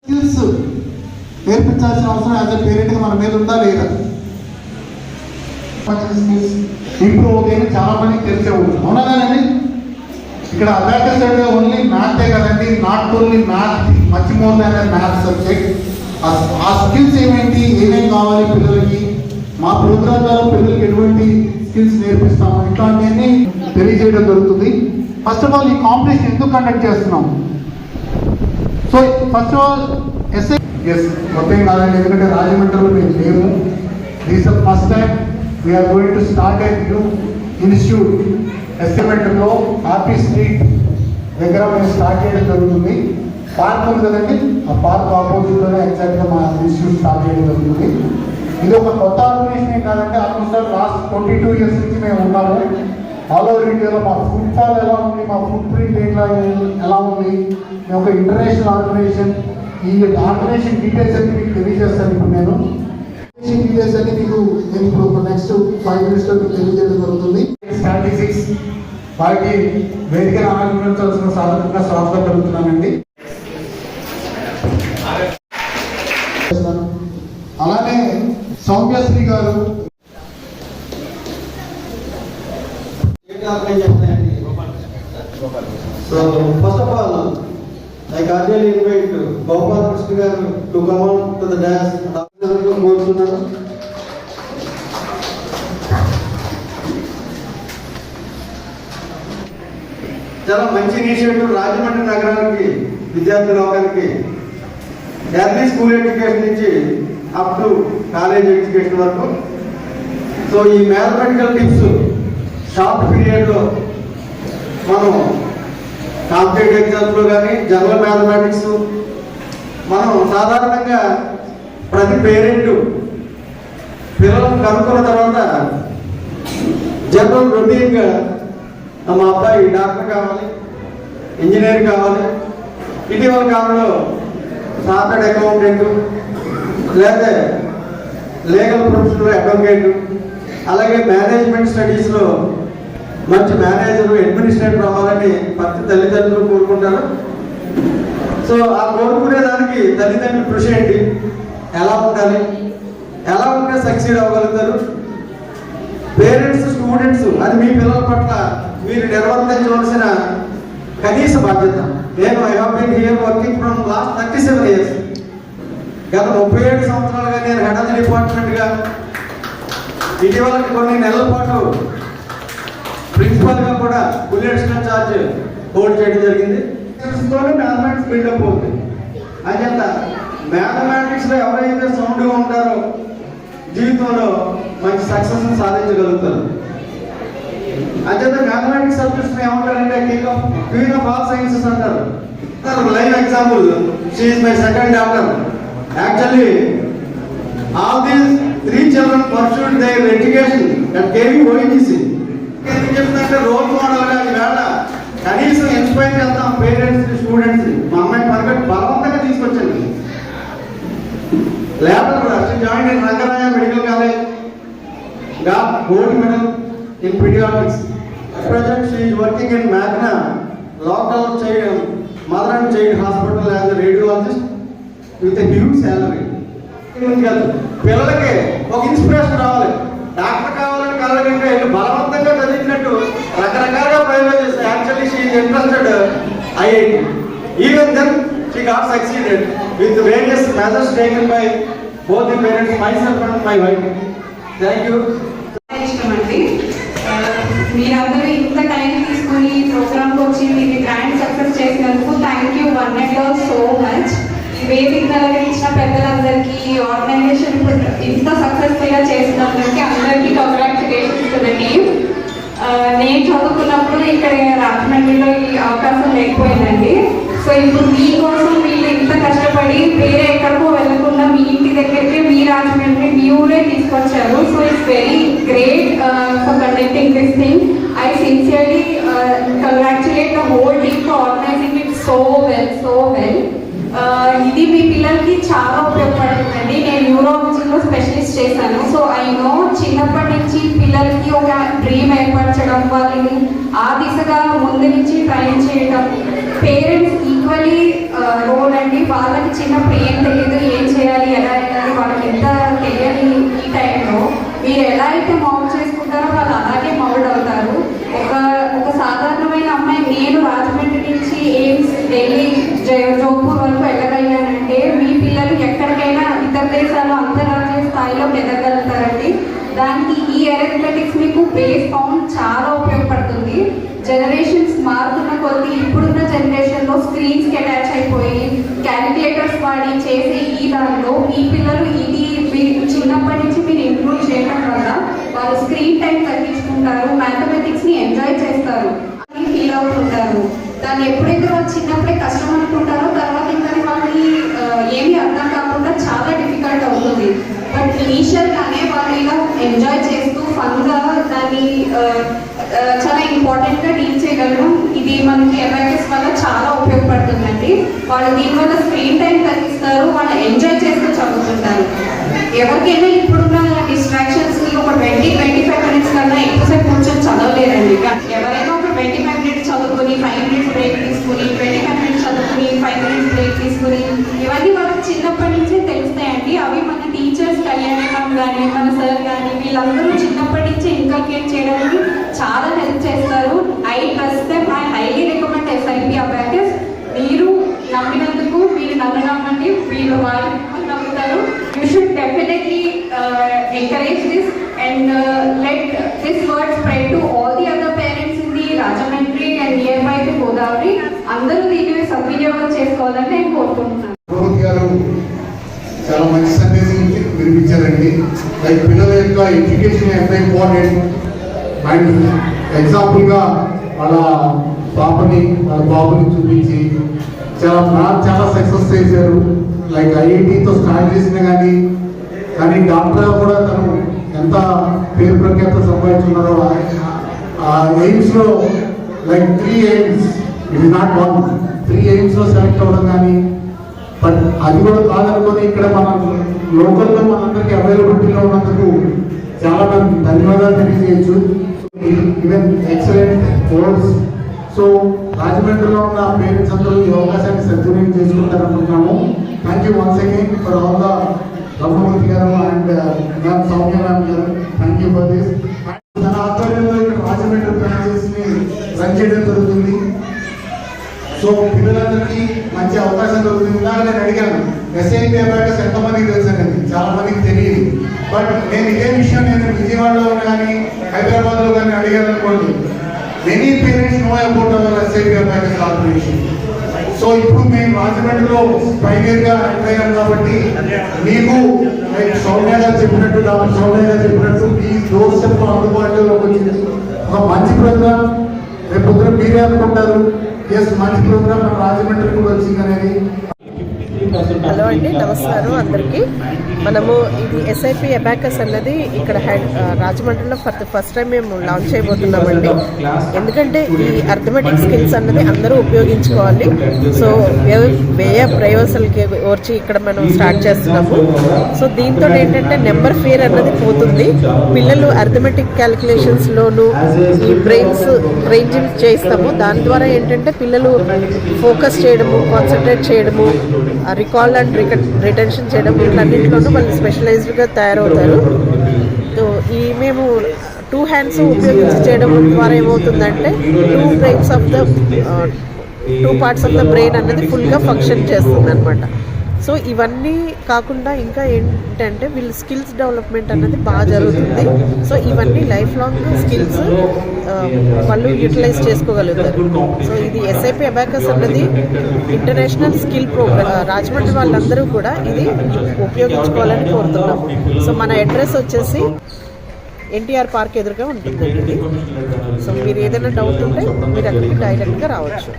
Skills నేర్పించాల్సిన అవసరం as a పేరెంట్గా మన మీద ఉందా లేదా? స్కిల్స్ ఇంప్రూవ్ అవుతాయని చాలా మందికి తెలిసే ఉంటుంది, అవునా కదండి? ఇక్కడ అబాకస్ అంటే ఓన్లీ మ్యాథే కదండి, not only math, much more than math subject. ఆ స్కిల్స్ ఏమేంటి, ఏమేమి కావాలి పిల్లలకి, మా ప్రోగ్రాంలలో పిల్లలకి ఎటువంటి స్కిల్స్ నేర్పిస్తాము, ఇట్లాంటివన్నీ తెలియజేయడం జరుగుతుంది. ఫస్ట్ ఆఫ్ ఆల్ ఈ కాంపిటీషన్ ఎందుకు కండక్ట్ చేస్తున్నాం? So first of all SI మొత్తం కాదండి, ఎందుకంటే రాజమండ్రిలో మేము లేము. This the first time we are going to start a new institute ఎస్టిమేటర్లో హ్యాపీ స్ట్రీట్ దగ్గర మేము స్టార్ట్ చేయడం జరుగుతుంది. పార్క్ ఉంది కదండి, ఆ పార్క్ ఆపోజిట్లోనే ఎగ్జాక్ట్గా మా ఇన్స్టిట్యూట్ స్టార్ట్ చేయడం జరుగుతుంది. ఇది ఒక కొత్త ఆర్గనైజేషన్ కాదంటే, ఆల్మోస్ట్ లాస్ట్ 22 years నుంచి మేము ఉన్నాము. ఆల్ ఓవర్ ఇండియాలో మా ఫుడ్ ఫాల్ ఎలా ఉంది, మా ఫుడ్ ప్రింట్ ఎలా ఉంది, మేము ఒక ఇంటర్నేషనల్ ఆర్గనైజేషన్. ఈ ఆర్గనైజేషన్ డీటెయిల్స్ అన్ని మీకు తెలియజేస్తాను. ఇప్పుడు నేను డీటెయిల్స్ అన్ని మీకు నేను ఇప్పుడు నెక్స్ట్ 5 minutes మీకు తెలియజేయడం జరుగుతుంది. స్టాటిస్టిక్స్ వారికి వేదిక ఆనందించాల్సిన సాధారణంగా స్వాగతం కలుగుతున్నానండి. అలానే సౌమ్యశ్రీ గారు So first of all, I cordially invite Gopal Krishna garu to come on to the dais and after కోరుతున్నాను. చాలా మంచి ఇనిషియేటివ్ రాజమండ్రి నగరానికి, విద్యార్థి లోకానికి ఎర్లీ స్కూల్ ఎడ్యుకేషన్ నుంచి అప్ టు కాలేజ్ ఎడ్యుకేషన్ వరకు. సో ఈ మ్యాథమెటికల్ టిప్స్ షార్ట్ పీరియడ్లో మనం కాంపిటేటివ్ ఎగ్జామ్స్లో కానీ జనరల్ మ్యాథమెటిక్స్ మనం సాధారణంగా ప్రతి పేరెంట్ పిల్లలను కనుక్కున్న తర్వాత జనరల్ రొటీన్గా మా అబ్బాయి డాక్టర్ కావాలి, ఇంజనీర్ కావాలి, ఇటీవల కాలంలో చార్టర్డ్ అకౌంటెంట్ లేదా లీగల్ ప్రొఫెషన్లో అడ్వకేట్, అలాగే మేనేజ్మెంట్ స్టడీస్లో మంచి మేనేజర్, అడ్మినిస్ట్రేటర్ అవ్వాలని ప్రతి తల్లిదండ్రులు కోరుకుంటారు. సో ఆ కోరుకునే దానికి తల్లిదండ్రుల కృషి ఏంటి, ఎలా ఉండాలి, ఎలా ఉంటే సక్సీడ్ అవ్వగలుగుతారు? పేరెంట్స్, స్టూడెంట్స్ అది మీ పిల్లల పట్ల మీరు నిర్వర్తించవలసిన కనీస బాధ్యత. నేను I have been here working from last 37 years. గత 37 సంవత్సరాలుగా నేను హెడ్ ఆఫ్ ది డిపార్ట్మెంట్గా, ఇటీవల కొన్ని నెలల పాటు ప్రిన్సిపల్గా కూడా ఫుల్ అడిషనల్ ఛార్జ్ హోల్డ్ చేయడం జరిగింది. మ్యాథమెటిక్స్ బిల్డప్ అవుతుంది. అంచేత మ్యాథమెటిక్స్లో ఎవరైతే సౌండ్గా ఉంటారో జీవితంలో మంచి సక్సెస్ సాధించగలుగుతారు. అంచేత మ్యాథమెటిక్స్ సబ్జెక్ట్స్ ఏమంటారంటే క్వీన్ ఆఫ్ ఆల్ సైన్సెస్ అంటారు. Live example, she is my second daughter. Actually all these 3 children pursued their education at KV ONGC. ఎందుకు చెప్తుందంటే రోల్ మోడల్గా ఈవేళ కనీసం ఇన్స్పైర్ చేద్దాం పేరెంట్స్, స్టూడెంట్స్. మా అమ్మాయి పరగట్టు బలవంతంగా తీసుకొచ్చింది. Later she join in Rangaraya medical college, got gold medal in pediatrics. At present she is working in Magna local child mother and child hospital as a radiologist with a huge salary. పిల్లలకి ఒక inspiration రావాలి. Doctor కావాలని కలగంటే బలవంతంగా చదివినట్టు రకరకాలుగా ప్రయోగాలు చేస్తారు. Actually she is interested IIT. Even then she got succeeded with various measures taken by both the parents, myself and my wife. Thank you. ఇష్టమండి, మీరందరూ ఇంత టైం తీసుకుని ఈ ప్రోగ్రామ్కి వచ్చి మీరు గ్రాండ్ సక్సెస్ చేసినందుకు thank you one and all so much. వేదిక ఇచ్చిన పెద్దలందరికీ, ఆర్గనైజేషన్ ఇంత సక్సెస్ఫుల్గా చేసినందరికీ అందరికీ కంగ్రాచులేషన్స్ టు ద టీమ్. నేను చదువుకున్నప్పుడు ఇక్కడ రాజమండ్రిలో ఈ అవకాశం లేకపోయిందండి. సో ఇప్పుడు మీకోసం మీరు ఇంత కష్టపడి వేరే ఎక్కడికో వెళ్ళకుండా మీ ఇంటి దగ్గరికి మీ రాజమండ్రి మీ ఊరే తీసుకొచ్చారు. So it's very great for conducting this thing. I sincerely congratulate the whole team for organising it so well. ఇది మీ పిల్లలకి చాలా ఉపయోగపడుతుందండి. నేను న్యూరాలజీలో స్పెషలిస్ట్ చేశాను. సో ఐ నో చిన్నప్పటి నుంచి పిల్లలకి ఒక డ్రీమ్ ఏర్పరచడం, వాళ్ళని ఆ దిశగా ముందు నుంచి ట్రైన్ చేయడం, పేరెంట్స్ ఈక్వలీ రోల్ అండి. వాళ్ళకి చిన్నప్పుడు ఏం తెలియదు, ఏం చేయాలి, ఎలా వెళ్ళాలి, వాళ్ళకి ఎంత తెలియని ఈ టైంలో మీరు ఎలా అయితే మౌల్డ్ చేసుకుంటారో వాళ్ళు అలాగే మౌల్డ్ అవుతారు. ఒక సాధారణమైన అమ్మాయి నేను రాజమండ్రి నుంచి ఎయిమ్స్, ఢిల్లీ, జోధ్పూర్ వరకు వెళ్ళగలిగానంటే మీ పిల్లలు ఎక్కడికైనా ఇతర దేశాల్లో అంతర్రాజ్య స్థాయిలో ఎదగలుగుతారండి. దానికి ఈ అరిథమెటిక్స్ మీకు బేస్ కౌంట్ చాలా ఉపయోగపడుతుంది. జనరేషన్స్ మారుతున్న కొద్దీ ఇప్పుడున్న జనరేషన్లో స్క్రీన్స్కి అటాచ్ అయిపోయి క్యాలిక్యులేటర్స్ వాడి చేసే ఈ దానిలో మీ పిల్లలు ఇది మీరు చిన్నప్పటి నుంచి మీరు ఇంప్రూవ్ చేయడం వల్ల వాళ్ళు స్క్రీన్ టైం తగ్గించుకుంటారు, మ్యాథమెటిక్స్ని ఎంజాయ్ చేస్తారు అని ఫీల్ అవుతుంటారు. దాన్ని ఎప్పుడైతే వాళ్ళు చిన్నప్పుడే కష్టం అనుకుంటారో తర్వాత ఇంకా వాళ్ళకి ఏమీ అర్థం కాకుండా చాలా డిఫికల్ట్ అవుతుంది. బట్ ఇనీషియల్గానే వాళ్ళు ఇలా ఎంజాయ్ చేస్తూ ఫన్గా దాన్ని చాలా ఇంపార్టెంట్గా డీల్ చేయగలరు. ఇది మనకి అవేర్నెస్ వల్ల చాలా ఉపయోగపడుతుందండి. వాళ్ళు దీనివల్ల స్క్రీన్ టైం తగ్గిస్తారు, వాళ్ళు ఎంజాయ్ చేస్తూ చదువుతుంటారు. ఎవరికైనా ఇప్పుడున్న డిస్ట్రాక్షన్స్కి ఒక 20-25 మినిట్స్ కన్నా ఎక్కువసేపు కూర్చొని చదవలేరండి. ఎవరైనా ఒక 25 మినిట్స్ చదువుకొని 5 మినిట్స్ బ్రేక్ తీసుకుని, 25 మినిట్స్ చదువుకుని 5 మినిట్స్ బ్రేక్ తీసుకుని, ఇవన్నీ వాళ్ళకి చిన్నప్పటి నుంచే తెలుస్తాయండి. అవి మన టీచర్స్ కళ్యాణం కానీ మన సార్ కానీ వీళ్ళందరూ చిన్నప్పటి నుంచే ఇన్కల్కేట్ చేయడానికి చాలా హెల్ప్ చేస్తారు. I trust them, I highly recommend SIP abacus. మీరు నమ్మినందుకు మీరు నన్ను నమ్మండి, వీళ్ళు వాళ్ళు నమ్ముతారు. You should definitely encourage this and let this word spread to all the other parents in the Rajahmundry and near by the Godavari. అందరూ దీన్ని సద్వినియోగం చేసుకోవాలని నేను కోరుకుంటున్నాను. చాలా మంచి సందేశం వినిపించారండి. లైక్ పిల్లల యొక్క ఎడ్యుకేషన్ ఎంత ఇంపార్టెంట్ అండ్ ఎగ్జాంపుల్గా వాళ్ళ బాబుని చూపించి చాలా సక్సెస్ చేశారు. లైక్ ఐఐటితో స్టార్ట్ చేసినా కానీ డాక్టర్గా కూడా తను ఎంత పేరు ప్రఖ్యాత సంపాదించున్నారో. ఎయిమ్స్లో like 3 AIIMS, it is not 1, 3 ఎయిమ్స్లో సెలెక్ట్ అవ్వడం కానీ. బట్ అది కూడా కాదనుకొని ఇక్కడ మన లోకల్లో మనందరికీ అవైలబిలిటీలో ఉన్నందుకు చాలా మంది ధన్యవాదాలు తెలియజేయచ్చు. Even excellent course. సో రాజమండ్రిలో ఉన్న పేరెంట్స్ అందరూ ఈ అవకాశాన్ని సద్వినియోగం చేసుకుంటారనుకుంటున్నాము. Thank you once again for all the Raghumurthy garu and ma'am Soumya ma'am garu. Thank you for this. తన ఆధ్వర్యంలో ఇక్కడ రాజమండ్రి బ్రాంచెస్ని రన్ చేయడం జరుగుతుంది. సో పిల్లలందరికీ మంచి అవకాశం దొరుకుతుంది. ఇందాక నేను అడిగాను ఎస్ఐపి అబాకస్ ఎంతమందికి తెలుసండి, చాలా మందికి తెలియదు. బట్ నేను ఇదే విషయం విజయవాడలో కానీ హైదరాబాద్లో కానీ అడిగాను అనుకోండి, many parents know about our SIP abacus corporation. So ఇప్పుడు మేము రాజమండ్రిలో పైనీర్గా ఎంటర్ అయ్యాం కాబట్టి మీకు సౌమ్య గారు చెప్పినట్టు ఈ డోర్ స్టెప్ అందుబాటులోకి వచ్చింది. ఒక మంచి ప్రోగ్రామ్ రేపు పొద్దున మీరే అనుకుంటారు, మంచి ప్రోగ్రామ్ మన రాజమండ్రి కూడా వచ్చింది అనేది. హలో అండి, నమస్కారం అందరికీ. మనము ఇది ఎస్ఐపి అబాకస్ అన్నది ఇక్కడ రాజమండ్రిలో ఫస్ట్ టైం మేము లాంచ్ చేయబోతున్నామండి. ఎందుకంటే ఈ అర్థమెటిక్ స్కిల్స్ అన్నది అందరూ ఉపయోగించుకోవాలి. సో వ్యయ ప్రయోజనాలకి వచ్చి ఇక్కడ మనం స్టార్ట్ చేస్తున్నాము. సో దీంతో ఏంటంటే నెంబర్ ఫియర్ అన్నది పోతుంది. పిల్లలు అర్థమెటిక్ క్యాలిక్యులేషన్స్లోనూ ఈ బ్రెయిన్ జిమ్ చేయిస్తాము. దాని ద్వారా ఏంటంటే పిల్లలు ఫోకస్ చేయడము, కాన్సన్ట్రేట్ చేయడము, రికాల్ అండ్ రిటెన్షన్ చేయడం, వీటన్నింటిలోనూ వాళ్ళు స్పెషలైజ్డ్గా తయారవుతారు. సో మేము 2 హ్యాండ్స్ ఉపయోగించి చేయడం ద్వారా ఏమవుతుందంటే 2 పార్ట్స్ ఆఫ్ ద బ్రెయిన్ అనేది ఫుల్గా ఫంక్షన్ చేస్తుంది అనమాట. సో ఇవన్నీ కాకుండా ఇంకా ఏంటంటే వీళ్ళ స్కిల్స్ డెవలప్మెంట్ అన్నది బాగా జరుగుతుంది. సో ఇవన్నీ లైఫ్ లాంగ్ స్కిల్స్ వాళ్ళు యూటిలైజ్ చేసుకోగలుగుతారు. సో ఇది ఎస్ఐపి అబాకస్ అన్నది ఇంటర్నేషనల్ స్కిల్ ప్రోగ్రామ్. రాజమండ్రి వాళ్ళందరూ కూడా ఇది ఉపయోగించుకోవాలని కోరుతున్నాము. సో మన అడ్రస్ వచ్చేసి ఎన్టీఆర్ పార్క్ ఎదురుగా ఉంటుందండి ఇది. సో మీరు ఏదైనా డౌట్ ఉంటే మీరు అక్కడికి డైరెక్ట్గా రావచ్చు.